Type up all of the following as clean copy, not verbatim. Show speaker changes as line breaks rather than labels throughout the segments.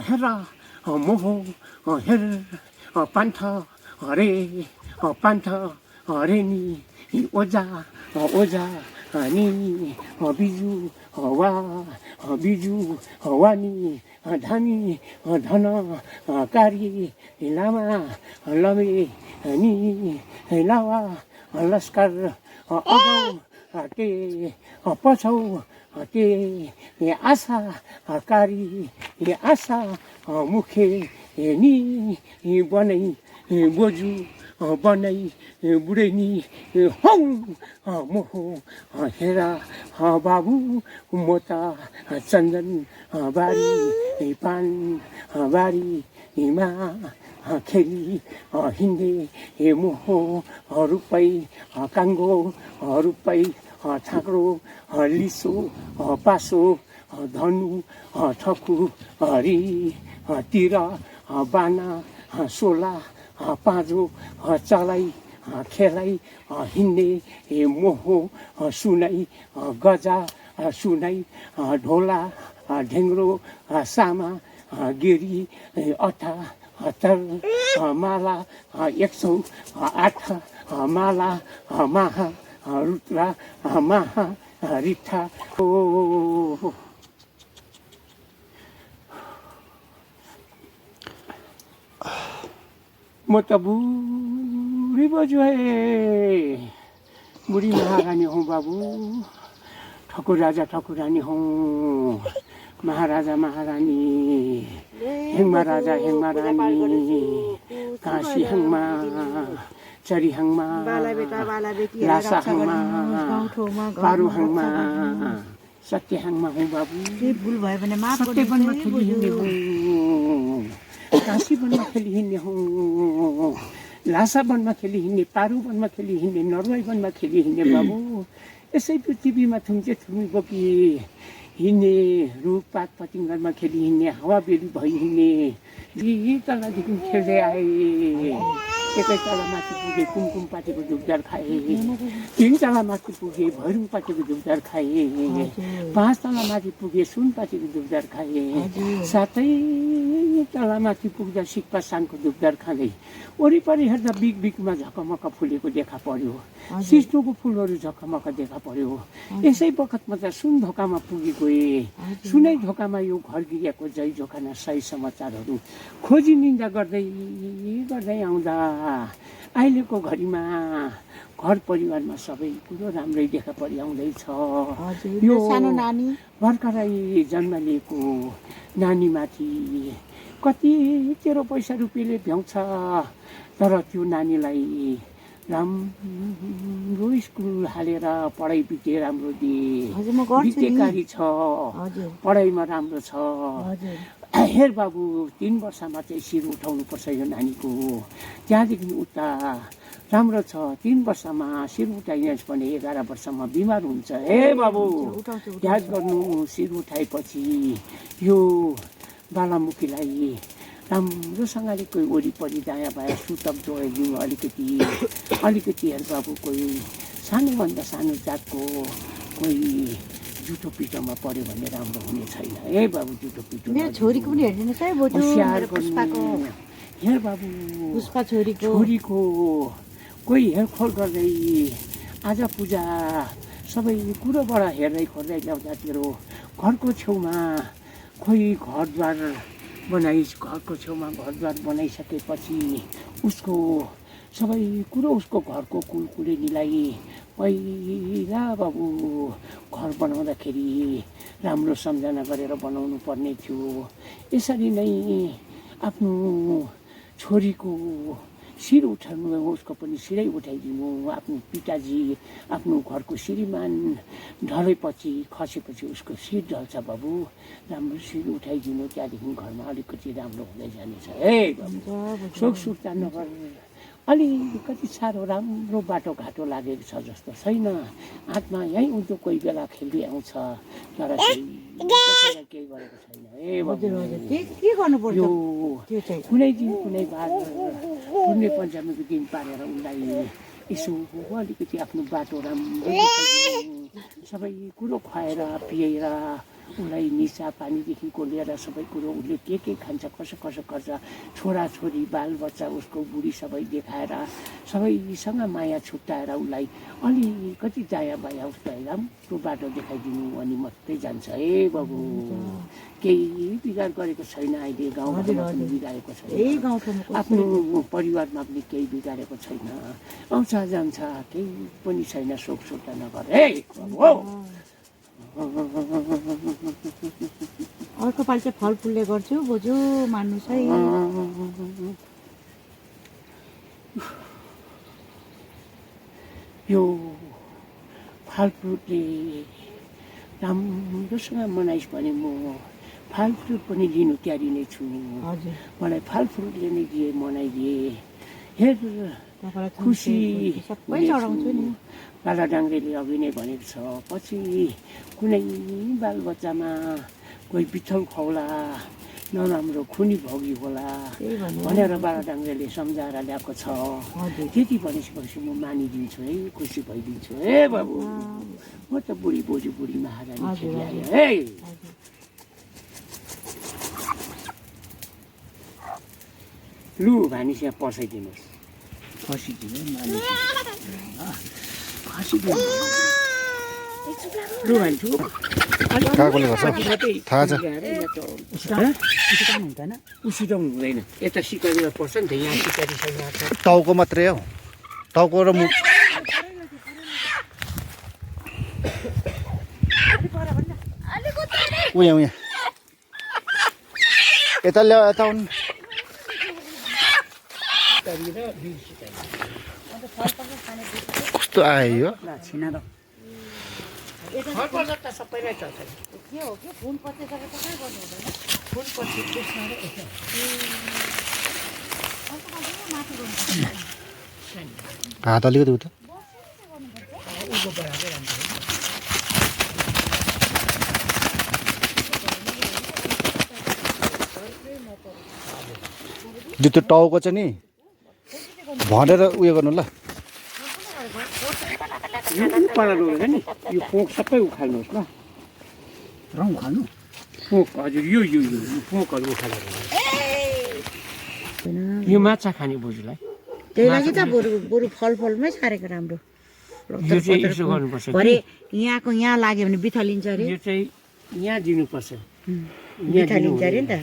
हेर मोह हेर पान्थ हरे पान्थ हरे नि ओजा ओजा नि बिजु वा बिजु वानी धानी धन कारी लामा लमे नि लावा लस्कर अगौ के पछौ के आशा कारी आशा मुखे नि बनाई बोजू बनाई बुढैनी हौ मोह हेरा बाबु म त चन्दन बारी पान बारीमा खेली हिँडे मोह रुपै काङ्गो रुपै छाक्रो लिसो पासो धनु ठकु हरि तिर बाना सोला पाँजो चलाई खेलाई हिँड्ने मोह सुनाई गजा सुनाई ढोला ढेङ्ग्रो सामा गिरी अठा तर माला 108 माला महा रुद्रा महा रिथा म त बुढी बजु है बुढी महारानी हूँ बाबू ठकुर राजा ठकुरानी हूँ महाराजा महारानी हेङ्मा राजा हेङ्मा रानी काशी हेङ्मा चरी हाङमा लासा हाङमा पारु हाङमा सत्य हाङमा हुँ बाबु भुल भयो भने माफ सत्य वनमा खेली हिँड्ने हुँ काशी वनमा खेली हिँड्ने हुँ लासा वनमा खेली हिँड्ने पारु वनमा खेली हिँड्ने नरवाई वनमा खेली हिँड्ने बाबु यसै पृथ्वीमा थुम्चे थुमी बोकी हिँड्ने रुखपात पतिङ्गरमा खेली हिँड्ने हावाबेली भई हिँड्ने तलदेखि खेल्दै आए एकै तला माथि पुगे कुमकुम पातेको धुपदार खाए 3 तला माथि पुगे भैरुङ पातेको धुपदार खाए 5 तला माथि पुगे सुन पातेको धुपदार खाए 7 तला माथि पुग्दा सिक्पा साङको धुपदार खाँदै वरिपरि हेर्दा बिगबिगमा झकमक फुलेको देखा पर्यो सिस्नोको फुलहरू झकमक देखा पर्यो यसै बखतमा त सुन ढोकामा पुगी गए सुनै ढोकामा यो घर गिरियाको जय जोखाना सही समाचारहरू खोजी निन्दा गर्दै गर्दै आउँदा अहिलेको घडीमा घर परिवारमा सबै कुरो राम्रै देखा परिआउँदैछ यो सानो नानी भर्खरै जन्म लिएको नानीमाथि कति तेरो पैसा रुपियाँले भ्याउँछ तर त्यो नानीलाई राम्रो स्कुल हालेर पढाइ बिते राम्रो बितेकारी छ पढाइमा राम्रो छ हेर बाबु 3 वर्षमा चाहिँ शिर उठाउनु पर्छ यो नानीको त्यहाँदेखि उता राम्रो छ 3 वर्षमा शिर उठाइन्छ भने 11 वर्षमा बिमार हुन्छ हे बाबु याद गर्नु शिर उठाएपछि यो बालामुखीलाई राम्रोसँगले कोही वरिपरि दायाँ बायाँ सुतक जोडाइदिनु अलिकति हेर बाबु कोही सानोभन्दा सानो जातको कोही जुठो पिठोमा पर्यो भने राम्रो हुने छैन ए बाबु जुठो पिठो मेरो छोरीको पनि हेर्दिनुस् है बोजू मेरो पुष्पाको हेर बाबु पुष्पा छोरीको कोही हेरखोल गर्दै आज पूजा सबै कुरोबाट हेर्दै खोर्दै ल्याउँदा तेरो घरको छेउमा खोइ घरद्वार घरको छेउमा घरद्वार बनाइसकेपछि उसको सबै कुरो उसको घरको कुलकुलेनीलाई पहिला बाबु घर बनाउँदाखेरि राम्रो सम्झना गरेर बनाउनु पर्ने थियो यसरी नै आफ्नो छोरीको शिर उठाउनु उसको पनि शिरै उठाइदिनु आफ्नो पिताजी आफ्नो घरको श्रीमान ढलेपछि खसेपछि उसको शिर ढल्छ बाबु राम्रो शिर उठाइदिनु त्यहाँदेखि घरमा अलिकति राम्रो हुँदै जानेछ ए शोक सुर्ता नगर अलिकति साह्रो राम्रो बाटोघाटो लागेको छ जस्तो छैन। हातमा यहीँ उँधो कोही बेला खेल्दै आउँछ तर केही गरेको छैन। ए
के गर्नुपर्छ
यो
त्यो चाहिँ
कुनै दिन कुनै बार पुण्य पञ्चमीको दिन पारेर उसलाई यसो अलिकति आफ्नो बाटो राम्रो देखाइदिनु, सबै कुरो खुवाएर पिएर उसलाई निसा पानीदेखिको लिएर सबै कुरो उसले के खान्छ कसो कसो गर्छ छोराछोरी बालबच्चा उसको बुढी सबै देखाएर सबैसँग माया छुट्याएर उसलाई अलिकति दायाँ बायाँ उसलाई राम्रो बाटो देखाइदिनु अनि मात्रै जान्छ। ए बाबु केही बिगार गरेको छैन, अहिले गाउँघरमा पनि बिगारेको छैन, आफ्नो परिवारमा पनि केही बिगारेको छैन, आउँछ जान्छ केही पनि छैन, शोक सुर्ता नगर। हे
अर्को पालि चाहिँ फलफुलले गर्छु बोजू मान्नुहोस् है।
यो फलफ्रुटले राम्रोसँग मनाइस् भने म फलफ्रुट पनि लिनु तयारी नै छु। मलाई फलफ्रुटले नै दिए मनाइदिए हेर खुसी लाला डाङ्ग्रेले अघि नै भनेको छ, पछि कुनै बालबच्चामा कोही बित्थल खुवाउला नराम्रो खुनी भोगी होला भनेर बाला डाङ्ग्रेले सम्झाएर ल्याएको छ। त्यति भनेपछि म मानिदिन्छु है, खुसी भइदिन्छु। हे बाबु म त बुढी बोजू बुढी महारानी खेलिआयो है। लु भानिस यहाँ पसाइदिनुहोस्, खसिदिनु लु भन्छु
काकोले गर्छ थाहा छ
उसिटाउनु हुँदैन, यता सिकारीमा पर्छ नि त, यहाँ सिकारी छैन।
टाउको मात्रै हो, टाउको र मुख उया उया यता ल्याऊ यता आउनु। कस्तो आयो
सबैलाई चल्छ।
हात अलिकति उता जो त्यो टाउको चाहिँ नि भनेर उयो गर्नु ल।
यो उपाल्नु हुँदैन नि, यो फोक सबै उखाल्नुहोस् ल।
रङ खानु
फोक हजुर यो यो यो फोकहरू उखालेर यो माछा खाने बोजूलाई
त्यही लागि त बरु फलफलमै सारेको राम्रो।
यो चाहिँ यसो गर्नुपर्छ,
भरे यहाँको यहाँ लाग्यो भने बिथलिन्छ अरे,
यो चाहिँ यहाँ दिनुपर्छ,
बिथलिन्छ अरे नि त।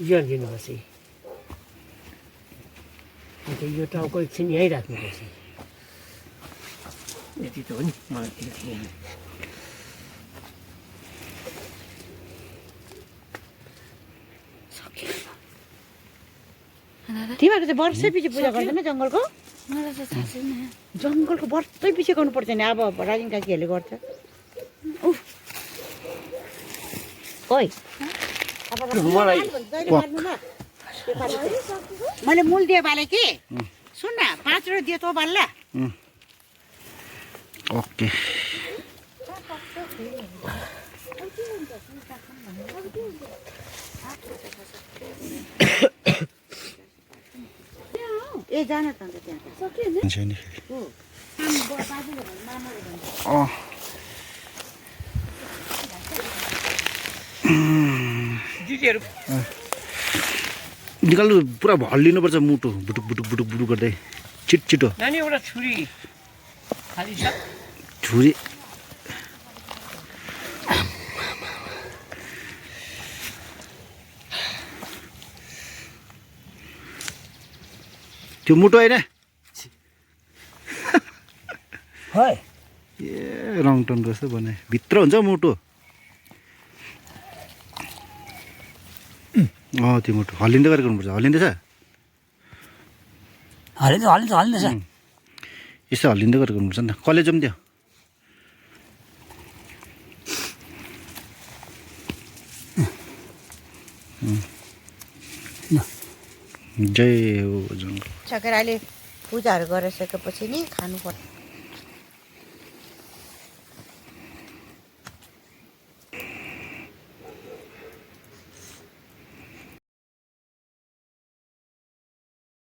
यहाँ दिनुपर्छ, अन्त यो टाउको एकछिन यहीँ राख्नुपर्छ। यति त हो नि मलाई
तिमीहरू चाहिँ वर्षै पछि पूजा गर्दैन जङ्गलको? जङ्गलको वर्षै पछि गर्नुपर्छ नि। अब राजिन काकीहरूले गर्छ। मैले मूल दिए बाले कि सुन न 5 रुपियाँ दिए तँ बाल्ला।
ओके
ए जान त अन्त त्यहाँ
निकाल्नु पुरा हल्लिनुपर्छ मुटु बुटुक बुटुक बुटुक बुटुक गर्दै छिटो।
नानी एउटा छुरी खाली छ,
छुरी त्यो मुटु होइन ए रङ टन जस्तो बनाए भित्र हुन्छ मुटु। त्यो मुटु हल्लिँदै गरेको हुनुपर्छ। हल्लिँदैछ
हल्लिँदैछ
यसो हल्लिँदै गरेको हुनुपर्छ नि त। कलेज पनि त्यो जय हो बजरङ्ग।
सकेर अहिले पूजाहरू गरिसकेपछि नि खानुपर्छ।